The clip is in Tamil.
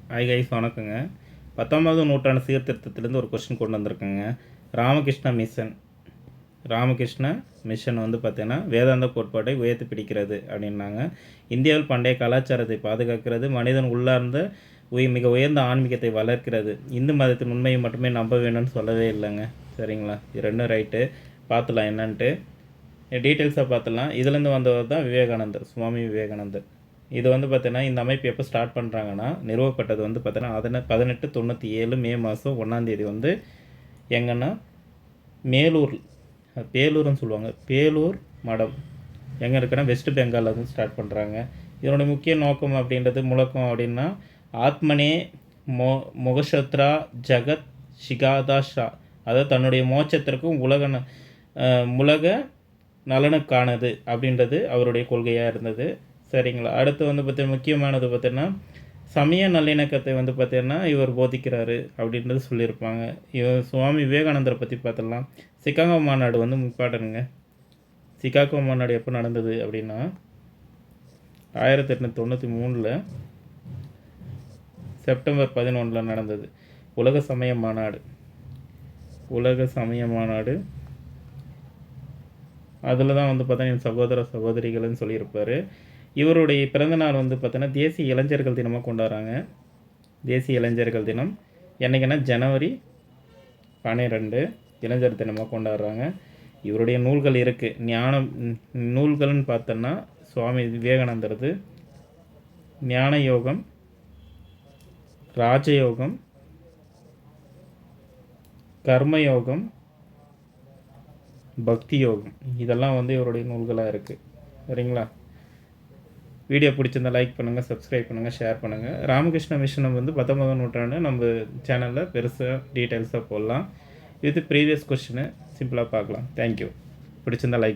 ஹாய் கைஸ், வணக்கங்க. 19வது நூற்றாண்டு சீர்திருத்தத்திலேருந்து ஒரு கொஸ்டின் கொண்டு வந்திருக்குங்க. ராமகிருஷ்ண மிஷன் வந்து பார்த்தீங்கன்னா வேதாந்த கோட்பாட்டை உயர்த்தி பிடிக்கிறது அப்படின்னாங்க. இந்தியாவில் பண்டைய கலாச்சாரத்தை பாதுகாக்கிறது, மனிதன் உள்ளார்ந்த மிக உயர்ந்த ஆன்மீகத்தை வளர்க்கிறது, இந்து மதத்தின் உண்மையை மட்டுமே நம்ப வேணும்னு சொல்லவே இல்லைங்க. சரிங்களா? இது ரெண்டும் ரைட்டு. பார்த்துலாம் என்னன்ட்டு டீட்டெயில்ஸாக பார்த்துலாம். இதுலேருந்து வந்தவர் தான் விவேகானந்தர், சுவாமி விவேகானந்தர். இது வந்து பார்த்தீங்கன்னா இந்த அமைப்பு எப்போ ஸ்டார்ட் பண்ணுறாங்கன்னா, நிறுவப்பட்டது வந்து பார்த்தீங்கன்னா 1897 மே மாதம் 1ஆம் தேதி வந்து எங்கன்னா பேலூர்னு சொல்லுவாங்க. பேலூர் மடம் எங்கே இருக்குன்னா வெஸ்ட் பெங்காலில் வந்து ஸ்டார்ட் பண்ணுறாங்க. இதனுடைய முக்கிய நோக்கம் அப்படின்றது முழக்கம் அப்படின்னா, ஆத்மனே முகஷத்ரா ஜகத் ஷிகாதா ஷா, அதாவது தன்னுடைய மோட்சத்திற்கும் உலக நலனுக்கானது அப்படின்றது அவருடைய கொள்கையாக இருந்தது. சரிங்களா? அடுத்து வந்து பார்த்தீங்கன்னா முக்கியமானது பார்த்தீங்கன்னா சமய நல்லிணக்கத்தை வந்து பார்த்தீங்கன்னா இவர் போதிக்கிறாரு அப்படின்றது சொல்லியிருப்பாங்க. இவர் சுவாமி விவேகானந்தரை பற்றி பார்த்துடலாம். சிகாகோ மாநாடு வந்து இம்பார்ட்டனுங்க. சிகாகோ மாநாடு எப்போ நடந்தது அப்படின்னா 1893 செப்டம்பர் 11 நடந்தது. உலக சமய மாநாடு. அதில் தான் வந்து பார்த்தீங்கன்னா சகோதர சகோதரிகள்னு சொல்லியிருப்பார். இவருடைய பிறந்தநாள் வந்து பார்த்தீங்கன்னா தேசிய இளைஞர்கள் தினமாக கொண்டாடுறாங்க. தேசிய இளைஞர்கள் தினம் என்றைக்குன்னா ஜனவரி 12 இளைஞர் தினமாக கொண்டாடுறாங்க. இவருடைய நூல்கள் இருக்குது. நூல்கள்னு பார்த்தோன்னா சுவாமி விவேகானந்தரது ஞான யோகம், ராஜயோகம், கர்மயோகம், பக்தி யோகம், இதெல்லாம் வந்து இவருடைய நூல்களாக இருக்குது. சரிங்களா? வீடியோ பிடிச்சிருந்தா லைக் பண்ணுங்கள், சப்ஸ்கிரைப் பண்ணுங்கள், ஷேர் பண்ணுங்கள். ராமகிருஷ்ண மிஷனை வந்து 19ஆம் நூற்றாண்டு நம்ம சேனலில் பெருசாக டீட்டெயில்ஸாக போடலாம். இது ப்ரீவியஸ் கொஸ்டின் சிம்பிளாக பார்க்கலாம். தேங்க்யூ. பிடிச்சிருந்தா லைக்